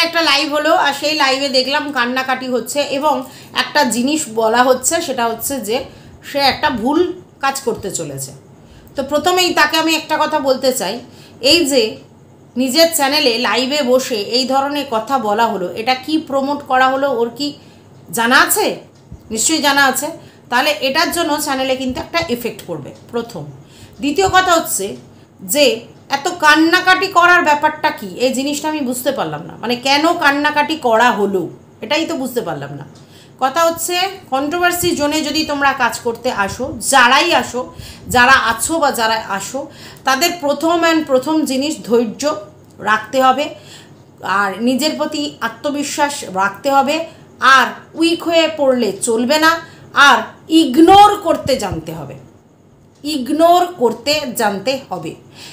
একটা লাইভ হলো আর সেই লাইভে দেখলাম কান্নাকাটি হচ্ছে এবং একটা জিনিস বলা হচ্ছে, সেটা হচ্ছে যে সে একটা ভুল কাজ করতে চলেছে। তো প্রথমেই তাকে আমি একটা কথা বলতে চাই, এই যে নিজের চ্যানেলে লাইভে বসে এই ধরনের কথা বলা হলো, এটা কি প্রমোট করা হলো ওর কি জানা আছে? নিশ্চয়ই জানা আছে। তাহলে এটার জন্য চ্যানেলে কিন্তু একটা এফেক্ট পড়বে, প্রথম। দ্বিতীয় কথা হচ্ছে যে এত কান্নাকাটি করার ব্যাপারটা কি, এই জিনিসটা আমি বুঝতে পারলাম না। মানে কেন কান্নাকাটি করা হলো এটাই তো বুঝতে পারলাম না। কথা হচ্ছে কন্ট্রোভার্সি জোনে যদি তোমরা কাজ করতে আসো, যারাই আসো, যারা আছো বা যারা আসো, তাদের প্রথম জিনিস ধৈর্য রাখতে হবে, আর নিজের প্রতি আত্মবিশ্বাস রাখতে হবে, আর উইক হয়ে পড়লে চলবে না, আর ইগনোর করতে জানতে হবে, ইগনোর করতে জানতে হবে।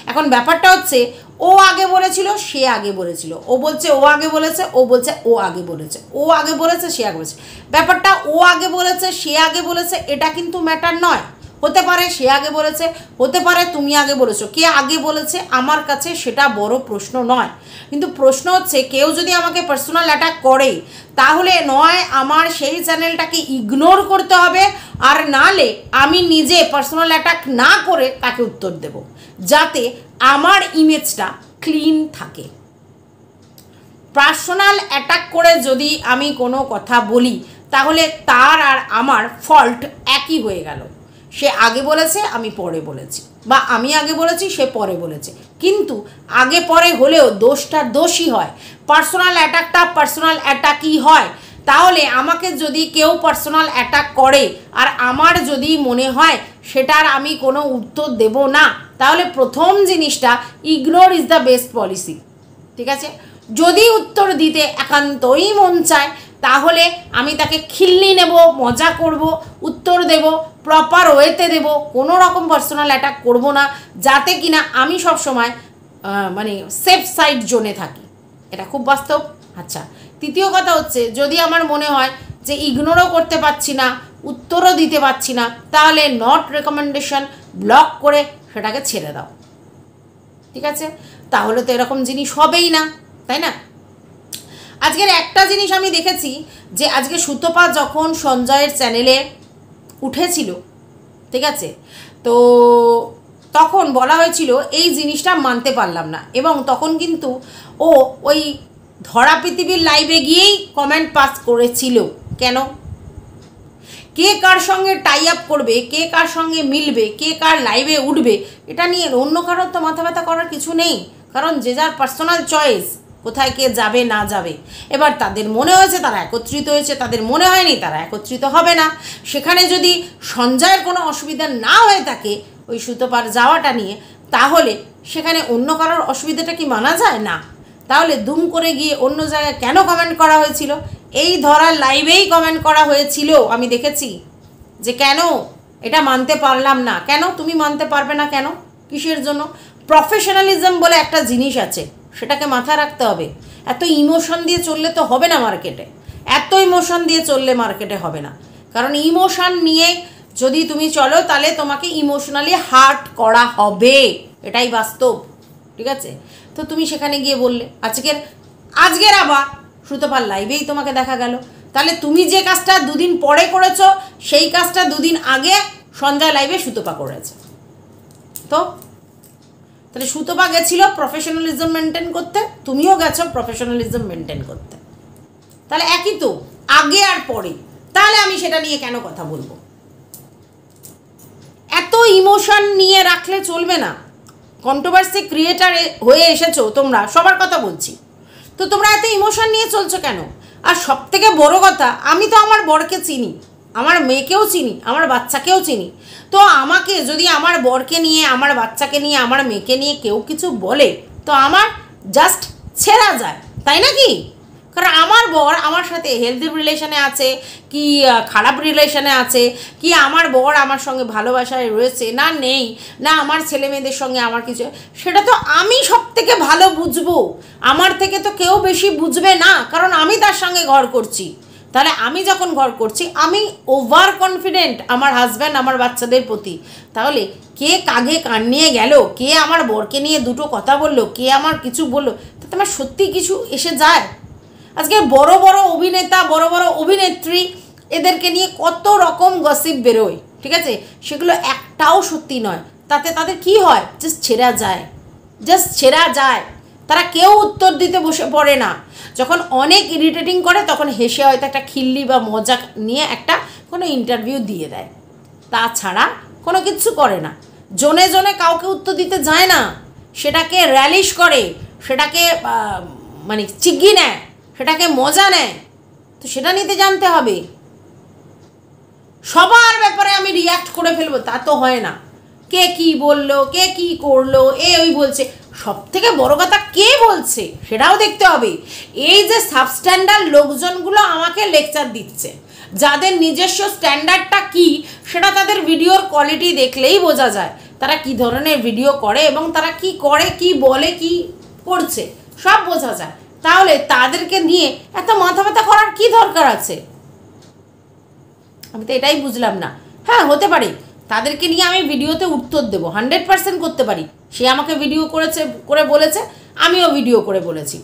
এখন ব্যাপারটা হচ্ছে ও আগে বলেছিল, সে আগে বলেছিল, ও বলছে ও আগে বলেছে, ও বলছে ও আগে বলেছে, ও আগে বলেছে, সে আগে বলেছে। ব্যাপারটা ও আগে বলেছে, সে আগে বলেছে, এটা কিন্তু ম্যাটার নয়। হতে পারে সে আগে বলেছে, হতে পারে তুমি আগে বলেছো, কে আগে বলেছে আমার কাছে সেটা বড় প্রশ্ন নয়। কিন্তু প্রশ্ন হচ্ছে কেউ যদি আমাকে পার্সোনাল অ্যাটাক করে, তাহলে নয় আমার সেই চ্যানেলটাকে ইগনোর করতে হবে, আর নালে আমি নিজে পার্সোনাল অ্যাটাক না করে তাকে উত্তর দেব, যাতে আমার ইমেজটা ক্লিন থাকে। পার্সোনাল অ্যাটাক করে যদি আমি কোনো কথা বলি, তাহলে তার আর আমার ফল্ট একই হয়ে গেল। সে আগে বলেছে, আমি পরে বলেছি, বা আমি আগে বলেছি, সে পরে বলেছে। কিন্তু আগে পরে হলেও দোষটা দোষই হয়, পার্সোনাল অ্যাটাকটা পার্সোনাল অ্যাটাকই হয়। তাহলে আমাকে যদি কেউ পার্সোনাল অ্যাটাক করে আর আমার যদি মনে হয় সেটার আমি কোনো উত্তর দেব না, তাহলে প্রথম জিনিসটা ignore is the best policy. ঠিক আছে? যদি উত্তর দিতে একান্তই মন চায়, তাহলে আমি তাকে খিল্লি নেব, মজা করব, উত্তর দেব, প্রপার ওয়েতে দেব, কোনো রকম পার্সোনাল অ্যাটাক করব না, যাতে কিনা আমি সবসময় মানে সেফ সাইড জোনে থাকি। এটা খুব বাস্তব। আচ্ছা, তৃতীয় কথা হচ্ছে যদি আমার মনে হয় যে ইগনোরও করতে পারছি না, উত্তরও দিতে পারছি না, তাহলে নট রেকমেন্ডেশন ব্লক করে সেটাকে ছেড়ে দাও। ঠিক আছে? তাহলে তো এরকম জিনিস হবেই না, তাই না? আজকের একটা জিনিস আমি দেখেছি যে আজকে সুতপা যখন সঞ্জয়ের চ্যানেলে উঠেছিল, ঠিক আছে, তো তখন বলা হয়েছিল এই জিনিসটা মানতে পারলাম না, এবং তখন কিন্তু ও ওই ধরা পৃথিবীর লাইভে গিয়েই কমেন্ট পাস করেছিল। কেন? কে কার সঙ্গে টাই আপ করবে, কে কার সঙ্গে মিলবে, কে কার লাইভে উঠবে, এটা নিয়ে অন্য কারোর তো মাথা ব্যথা করার কিছু নেই, কারণ যে যার পার্সোনাল চয়েস কোথায় কে যাবে না যাবে। এবার তাদের মনে হয়েছে তারা একত্রিত হয়েছে, তাদের মনে হয়নি তারা একত্রিত হবে না। সেখানে যদি সঞ্জয়ের কোনো অসুবিধা না হয়ে থাকে ওই সুতপার যাওয়াটা নিয়ে, তাহলে সেখানে অন্য কারোর অসুবিধাটা কি মানা যায়? না। তাহলে দুম করে গিয়ে অন্য জায়গায় কেন কমেন্ট করা হয়েছিল? এই ধরার লাইভেই কমেন্ট করা হয়েছিল, আমি দেখেছি। যে কেন এটা মানতে পারলাম না, কেন তুমি মানতে পারবে না, কেন, কিসের জন্য? প্রফেশনালিজম বলে একটা জিনিস আছে, সেটাকে মাথায় রাখতে হবে। এত ইমোশন দিয়ে চললে তো হবে না মার্কেটে, এত ইমোশন দিয়ে চললে মার্কেটে হবে না। কারণ ইমোশন নিয়ে যদি তুমি চলো, তাহলে তোমাকে ইমোশনালি হার্ট করা হবে, এটাই বাস্তব। ঠিক আছে? তো তুমি সেখানে গিয়ে বললে, আজকের আবার সুতপার লাইভেই তোমাকে দেখা গেল। তাহলে তুমি যে কাজটা দুদিন পরে করেছো, সেই কাজটা দুদিন আগে সন্ধ্যা লাইভে সুতপা করেছে। তো তাহলে সুতপা গেছিল প্রফেশনালিজম মেনটেন করতে, তুমিও গেছো প্রফেশনালিজম মেনটেন করতে, তাহলে একই তো, আগে আর পরে। তাহলে আমি সেটা নিয়ে কেন কথা বলবো? এত ইমোশন নিয়ে রাখলে চলবে না। কন্ট্রোভার্সি ক্রিয়েটার হয়ে এসেছো তোমরা, সবার কথা বলছি, তো তোমরা এত ইমোশন নিয়ে চলছো কেন? আর সব থেকে বড় কথা, আমি তো আমার বরকে চিনি, আমার মেয়েকেও চিনি, আমার বাচ্চাকেও চিনি। তো আমাকে যদি আমার বরকে নিয়ে, আমার বাচ্চাকে নিয়ে, আমার মেয়েকে নিয়ে কেউ কিছু বলে, তো আমার জাস্ট ছেড়া যায়, তাই না কি? কারণ আমার বর আমার সাথে হেলদি রিলেশনে আছে কি খারাপ রিলেশনে আছে, কি আমার বর আমার সঙ্গে ভালোবাসায় রয়েছে না নেই, না আমার ছেলে মেয়েদের সঙ্গে আমার কিছু, সেটা তো আমি সব থেকে ভালো বুঝবো। আমার থেকে তো কেউ বেশি বুঝবে না, কারণ আমি তার সঙ্গে ঘর করছি। তাহলে আমি যখন ঘর করছি, আমি ওভার কনফিডেন্ট আমার হাজব্যান্ড আমার বাচ্চাদের প্রতি। তাহলে কে কাগে কান নিয়ে গেল, কে আমার বরকে নিয়ে দুটো কথা বললো, কে আমার কিছু বললো, তাতে আমার সত্যি কিছু এসে যায়? আজকে বড় বড় অভিনেতা, বড় বড় অভিনেত্রী, এদেরকে নিয়ে কত রকম গসিপ বেরোয়, ঠিক আছে? সেগুলো একটাও সত্যি নয়। তাতে তাদের কি হয়? জাস্ট ছেঁড়া যায়। তারা কেউ উত্তর দিতে বসে পড়ে না। যখন অনেক ইরিটেটিং করে তখন হেসে হয়তো একটা খিল্লি বা মজা নিয়ে একটা কোনো ইন্টারভিউ দিয়ে দেয়, তাছাড়া কোনো কিছু করে না। জনে জনে কাউকে উত্তর দিতে যায় না, সেটাকে র্যালিশ করে, সেটাকে মানে চিগি নেয়, সেটাকে মজা নেয়। তো সেটা নিতে জানতে হবে। সবার ব্যাপারে আমি রিয়্যাক্ট করে ফেলবো তা তো হয় না। কে কি বললো, কে কি করলো, ওই বলছে, সব থেকে বড় কথা কে বলছে সেটাও দেখতে হবে। এই যে সাবস্ট্যান্ডার্ড লোকজনগুলো আমাকে লেকচার দিচ্ছে, যাদের নিজস্ব স্ট্যান্ডার্ডটা কি সেটা তাদের ভিডিওর কোয়ালিটি দেখলেই বোঝা যায়, তারা কি ধরনের ভিডিও করে এবং তারা কি করে, কি বলে, কি করছে, সব বোঝা যায়। তাহলে তাদেরকে নিয়ে এত মাথা ব্যথা করার কি দরকার আছে? আমি তো এটাই বুঝলাম না। হ্যাঁ, হতে পারে তাদেরকে নিয়ে আমি ভিডিওতে উত্তর দেবো, 100% করতে পারি। সে আমাকে ভিডিও করে বলেছে, আমিও ভিডিও করে বলেছি।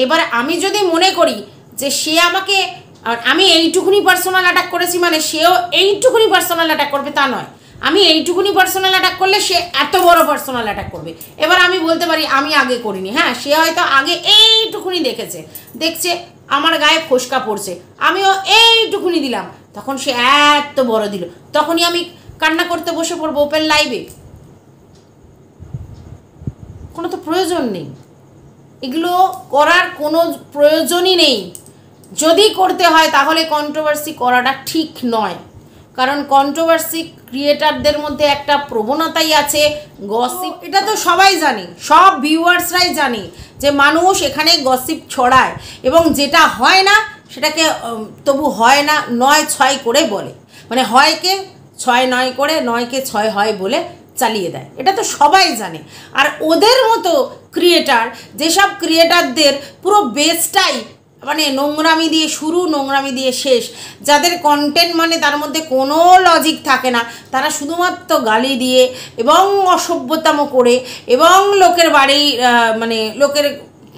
এবার আমি যদি মনে করি যে সে আমাকে, আমি এইটুকুনি পার্সোনাল অ্যাটাক করেছি মানে সেও এইটুকুনি পার্সোনাল অ্যাটাক করবে তা নয়। আমি এইটুকুনি পার্সোনাল অ্যাটাক করলে সে এত বড় পার্সোনাল অ্যাটাক করবে। এবার আমি বলতে পারি আমি আগে করিনি, হ্যাঁ, সে হয়তো আগে এইটুকুনি দেখছে আমার গায়ে ফোসকা পড়ছে, আমিও এইটুকুনি দিলাম, তখন সে এত বড় দিল, তখনই আমি কান্না করতে বসে পড়বো ওপেন লাইভে? কোনো তো প্রয়োজন নেই, এগুলো করার কোনো প্রয়োজনই নেই। যদি করতে হয় তাহলে কন্ট্রোভার্সি করাটা ঠিক নয়, কারণ কন্ট্রোভার্সি ক্রিয়েটারদের মধ্যে একটা প্রবণতাই আছে গসিপ। এটা তো সবাই জানে, সব ভিউয়ার্সরাই জানে যে মানুষ এখানে গসিপ ছড়ায় এবং যেটা হয় না সেটাকে তবু হয় না 9-6 করে বলে, মানে হয়কে 6-9 করে 9কে 6 হয় বলে চালিয়ে দেয়। এটা তো সবাই জানে। আর ওদের মতো ক্রিয়েটার, যেসব ক্রিয়েটারদের পুরো বেসটাই মানে নোংরামি দিয়ে শুরু, নোংরামি দিয়ে শেষ, যাদের কন্টেন্ট মানে তার মধ্যে কোনো লজিক থাকে না, তারা শুধুমাত্র গালি দিয়ে এবং অসভ্যতামো করে এবং লোকের বাড়ি মানে লোকের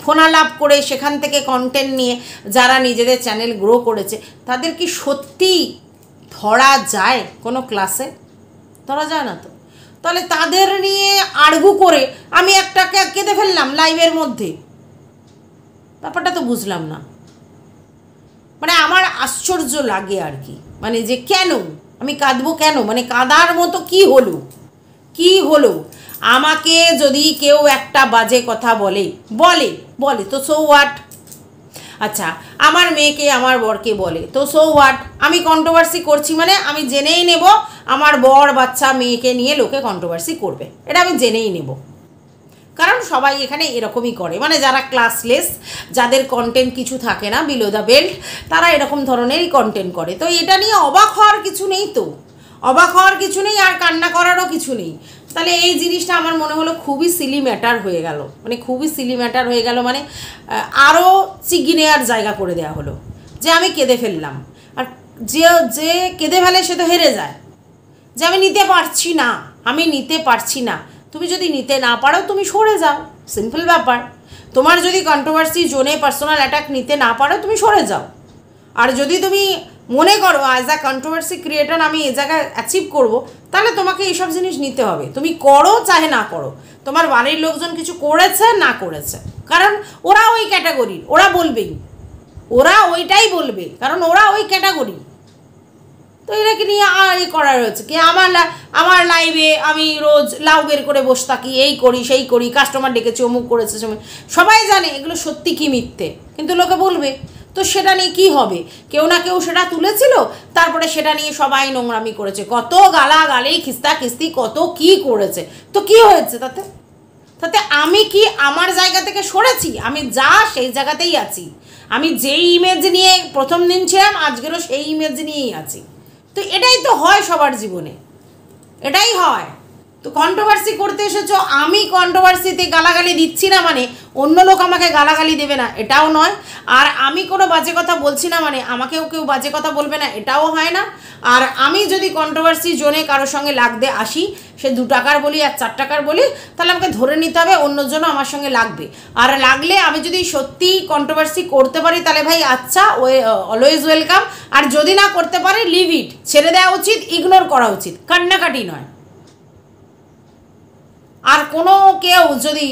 ফোনালাপ করে সেখান থেকে কন্টেন্ট নিয়ে যারা নিজেদের চ্যানেল গ্রো করেছে, তাদের কি সত্যি ধরা যায় কোনো ক্লাসে? ধরা যায় না তো। তাহলে তাদের নিয়ে আর্গু করে আমি একটাকে কেঁদে ফেললাম লাইভের মধ্যে, ব্যাপারটা তো বুঝলাম না। মানে আমার আশ্চর্য লাগে আর কি, মানে যে কেন আমি কাঁদবো, কেন, মানে কাঁদার মতো কি হলো? আমাকে যদি কেউ একটা বাজে কথা বলে তো সো হোয়াট? আচ্ছা, আমার মেয়েকে আমার বরকে বলে তো সো হোয়াট? আমি কন্ট্রোভার্সি করছি মানে আমি জেনেই নেব আমার বর বাচ্চা মেয়েকে নিয়ে লোকে কন্ট্রোভার্সি করবে, এটা আমি জেনেই নেব। কারণ সবাই এখানে এরকমই করে, মানে যারা ক্লাসলেস, যাদের কন্টেন্ট কিছু থাকে না, বিলো দ্য বেল্ট, তারা এরকম ধরনেরই কন্টেন্ট করে। তো এটা নিয়ে অবাক হওয়ার কিছু নেই, আর কান্না করারও কিছু নেই। তাহলে এই জিনিসটা আমার মনে হলো খুবই সিলি ম্যাটার হয়ে গেল, মানে আরও চিগি নেওয়ার জায়গা করে দেওয়া হলো যে আমি কেঁদে ফেললাম। আর যে কেঁদে ফেলে সে তো হেরে যায়, যে আমি নিতে পারছি না। তুমি যদি নিতে না পারো তুমি সরে যাও, সিম্পল ব্যাপার। তোমার যদি কন্ট্রোভার্সি জোনে পার্সোনাল অ্যাটাক নিতে না পারো তুমি সরে যাও। আর যদি তুমি মনে করো অ্যাজ আ কন্ট্রোভার্সি ক্রিয়েটার আমি এই জায়গায় অ্যাচিভ করবো, তাহলে তোমাকে এইসব জিনিস নিতে হবে। তুমি করো চাহে না করো, তোমার বাড়ির লোকজন কিছু করেছে না করেছে, কারণ ওরা ওই ক্যাটাগরির, ওরা ওইটাই বলবে, কারণ ওরা ওই ক্যাটাগরি। তো এটাকে নিয়ে করা রয়েছে কি? আমার লাইভে আমি রোজ লাউ বের করে বসে থাকি, এই করি সেই করি, কাস্টমার ডেকেছি, অমুক করেছে, সবাই জানে এগুলো সত্যি কি মিথ্যে, কিন্তু লোকে বলবে। তো সেটা নিয়ে কী হবে? কেউ না কেউ সেটা তুলেছিল, তারপরে সেটা নিয়ে সবাই নোংরামি করেছে, কত গালাগালি, খিস্তি, কত কি করেছে। তো কি হয়েছে তাতে আমি কি আমার জায়গা থেকে সরেছি? আমি যা সেই জায়গাতেই আছি। আমি যেই ইমেজ নিয়ে প্রথম দিন ছিলাম আজকেরও সেই ইমেজ নিয়েই আছি। তো এটাই তো হয় সবার জীবনে, এটাই হয়। তো কন্ট্রোভার্সি করতে এসেছো, আমি কন্ট্রোভার্সিতে গালাগালি দিচ্ছি না মানে অন্য লোক আমাকে গালাগালি দেবে না এটাও নয়, আর আমি কোনো বাজে কথা বলছি না মানে আমাকেও কেউ বাজে কথা বলবে না এটাও হয় না। আর আমি যদি কন্ট্রোভার্সি জোনে কারোর সঙ্গে লাগতে আসি, সে 2 টাকার বলি আর 4 টাকার বলি, তাহলে আমাকে ধরে নিতে হবে অন্যজনও আমার সঙ্গে লাগবে। আর লাগলে আমি যদি সত্যি কন্ট্রোভার্সি করতে পারি তাহলে ভাই আচ্ছা, অলওয়েজ ওয়েলকাম। আর যদি না করতে পারে লিভ ইট, ছেড়ে দেওয়া উচিত, ইগনোর করা উচিত, কান্নাকাটি নয়। আর কোনো কেউ যদি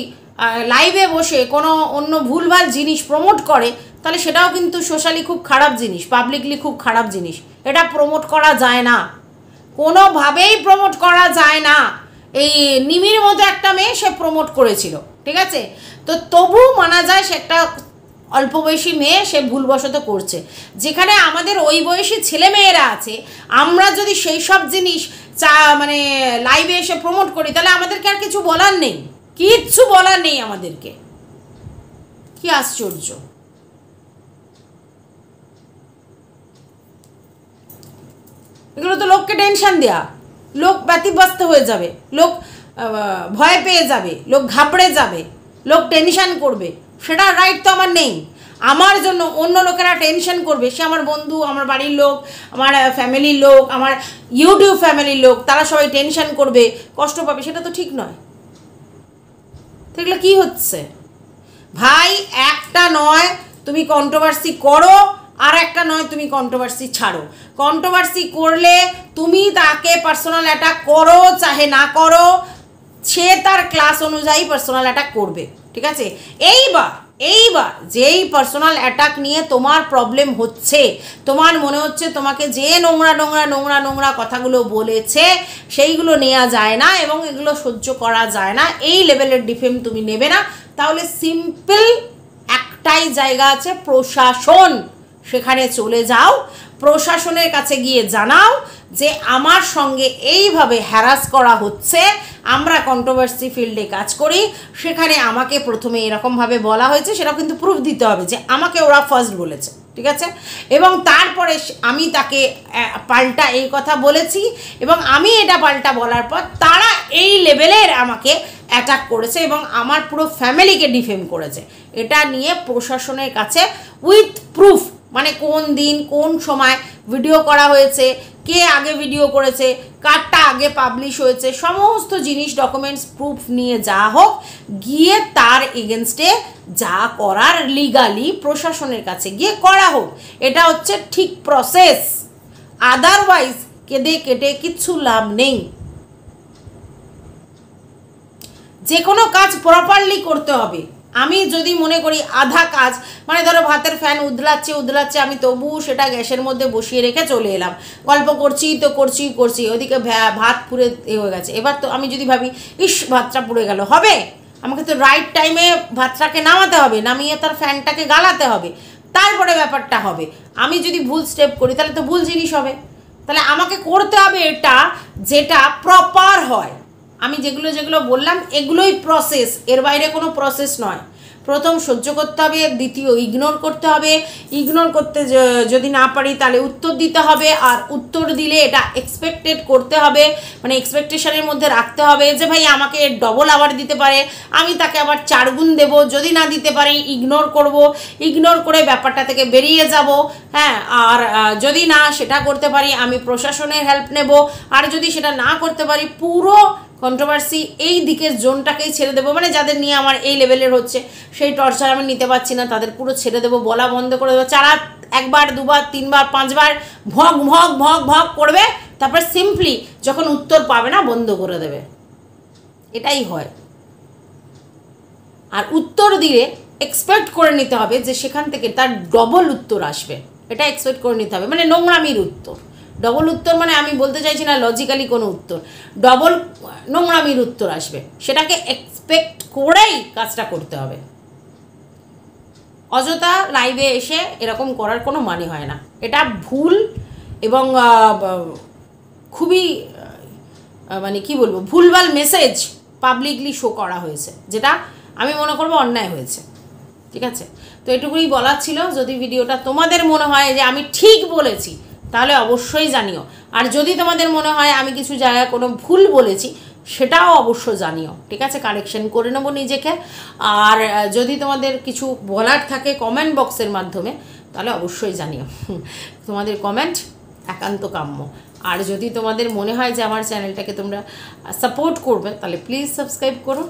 লাইভে বসে কোনো অন্য ভুলভাল জিনিস প্রমোট করে তাহলে সেটাও কিন্তু সোশ্যালি খুব খারাপ জিনিস, পাবলিকলি খুব খারাপ জিনিস, এটা প্রমোট করা যায় না, কোনোভাবেই প্রমোট করা যায় না। এই নিমির মতো একটা মেয়ে সে প্রমোট করেছিল, ঠিক আছে, তো তবু মানা যায় সে একটা অল্প বয়সী মেয়ে, সে ভুলবশত করছে। যেখানে আমাদের ওই বয়সী ছেলে মেয়েরা আছে, আমরা যদি সেই সব জিনিস মানে লাইভে এসে প্রমোট করি তাহলে আমাদেরকে আর কিছু বলার নেই, কিচ্ছু বলার নেই আমাদেরকে। কি আশ্চর্য! এগুলো তো লোককে টেনশন দেয়া, লোক ব্যতিব্যস্ত হয়ে যাবে, লোক ভয় পেয়ে যাবে, লোক ঘাবড়ে যাবে, লোক টেনশন করবে, সেটা রাইট তো আমার নেই। আমার জন্য অন্য লোকেরা টেনশন করবে, সে আমার বন্ধু, আমার বাড়ির লোক, আমার ফ্যামিলির লোক, আমার ইউটিউব ফ্যামিলির লোক, তারা সবাই টেনশন করবে, কষ্ট পাবে, সেটা তো ঠিক নয়। এগুলো কি হচ্ছে ভাই? একটা নয় তুমি কন্ট্রোভার্সি করো, আর একটা নয় তুমি কন্ট্রোভার্সি ছাড়ো। কন্ট্রোভার্সি করলে তুমি তাকে পার্সোনাল অ্যাটাক করো চাহে না করো, সে তার ক্লাস অনুযায়ী পার্সোনাল অ্যাটাক করবে, ঠিক আছে। এইবার যেই পার্সোনাল অ্যাটাক নিয়ে তোমার প্রবলেম হচ্ছে, তোমার মনে হচ্ছে তোমাকে যে নোংরা নোংরা নোংরা নোংরা কথাগুলো বলেছে সেইগুলো নেওয়া যায় না এবং এগুলো সহ্য করা যায় না, এই লেভেলের ডিফেম তুমি নেবে না, তাহলে সিম্পল একটাই জায়গা আছে, প্রশাসন। সেখানে চলে যাও, প্রশাসনের কাছে গিয়ে জানাও যে আমার সঙ্গে এইভাবে হ্যারাস করা হচ্ছে, আমরা কন্ট্রোভার্সি ফিল্ডে কাজ করি, সেখানে আমাকে প্রথমে এরকমভাবে বলা হয়েছে, সেটাও কিন্তু প্রুফ দিতে হবে যে আমাকে ওরা ফার্স্ট বলেছে, ঠিক আছে, এবং তারপরে আমি তাকে পাল্টা এই কথা বলেছি এবং আমি এটা পাল্টা বলার পর তারা এই লেভেলের আমাকে অ্যাটাক করেছে এবং আমার পুরো ফ্যামিলিকে ডিফেম করেছে। এটা নিয়ে প্রশাসনের কাছে উইথ প্রুফ, মানে কোন দিন কোন সময় ভিডিও করা হয়েছে, কে আগে ভিডিও করেছে, কারটা আগে পাবলিশ হয়েছে, সমস্ত জিনিস ডকুমেন্টস প্রুফ নিয়ে যা হোক, গিয়ে তার এগেনস্টে যা করার লিগালি প্রশাসনের কাছে গিয়ে করা হোক, এটা হচ্ছে ঠিক প্রসেস। আদারওয়াইজ কেঁদে কেটে কিচ্ছু লাভ নেই। যে কোনো কাজ প্রপারলি করতে হবে। আমি যদি মনে করি আধা কাজ, মানে ধরো ভাতের ফ্যান উদলাচ্ছে আমি তবুও সেটা গ্যাসের মধ্যে বসিয়ে রেখে চলে এলাম, গল্প করছি তো করছি, ওদিকে ভাত পুড়ে হয়ে গেছে। এবার তো আমি যদি ভাবি ইস ভাতটা পুড়ে গেল, হবে? আমাকে তো রাইট টাইমে ভাতটাকে নামাতে হবে, নামিয়ে তার ফ্যানটাকে গালাতে হবে, তারপরে ব্যাপারটা হবে। আমি যদি ভুল স্টেপ করি তাহলে তো ভুল জিনিস হবে। তাহলে আমাকে করতে হবে এটা যেটা প্রপার হয়। আমি যেগুলো বললাম এগুলোই প্রসেস, এর বাইরে কোনো প্রসেস নয়। প্রথম সহ্য করতে হবে, দ্বিতীয় ইগনোর করতে হবে, ইগনোর করতে যদি না পারি তাহলে উত্তর দিতে হবে, আর উত্তর দিলে এটা এক্সপেক্টেড করতে হবে, মানে এক্সপেকটেশনের মধ্যে রাখতে হবে যে ভাই আমাকে ডবল আবার দিতে পারে, আমি তাকে আবার 4 গুণ দেবো, যদি না দিতে পারি ইগনোর করব, ইগনোর করে ব্যাপারটা থেকে বেরিয়ে যাব, হ্যাঁ। আর যদি না সেটা করতে পারি আমি প্রশাসনের হেল্প নেব, আর যদি সেটা না করতে পারি পুরো কন্ট্রোভার্সি এই দিকের জোনটাকেই ছেড়ে দেবো, মানে যাদের নিয়ে আমার এই লেভেলের হচ্ছে সেই টর্চার আমি নিতে পারছি না তাদের পুরো ছেড়ে দেবো, বলা বন্ধ করে দেবো। যারা 1 বার 2 বার 3 বার 5 বার ভগ করবে, তারপর সিম্পলি যখন উত্তর পাবে না বন্ধ করে দেবে, এটাই হয়। আর উত্তর দিয়ে এক্সপেক্ট করে নিতে হবে যে সেখান থেকে তার ডবল উত্তর আসবে, এটা এক্সপেক্ট করে নিতে হবে, মানে নোংরামির উত্তর। ডবল উত্তর মানে আমি বলতে চাইছি না লজিক্যালি কোনো উত্তর, ডবল নোংরামির উত্তর আসবে, সেটাকে এক্সপেক্ট করেই কাজটা করতে হবে। অযথা লাইভে এসে এরকম করার কোনো মানে হয় না, এটা ভুল এবং খুবই মানে কি বলবো, ভুলভাল মেসেজ পাবলিকলি শো করা হয়েছে, যেটা আমি মনে করবো অন্যায় হয়েছে, ঠিক আছে। তো এটুকুই বলার ছিল। যদি ভিডিওটা তোমাদের মনে হয় যে আমি ঠিক বলেছি তাহলে অবশ্যই জানিও, আর যদি তোমাদের মনে হয় আমি কিছু জায়গায় কোনো ভুল বলেছি সেটাও অবশ্য জানিও, ঠিক আছে? কারেকশন করে নেবো নিজেকে। আর যদি তোমাদের কিছু বলার থাকে কমেন্ট বক্সের মাধ্যমে, তাহলে অবশ্যই জানিও। তোমাদের কমেন্ট একান্ত কাম্য। আর যদি তোমাদের মনে হয় যে আমার চ্যানেলটাকে তোমরা সাপোর্ট করবে, তাহলে প্লিজ সাবস্ক্রাইব করো।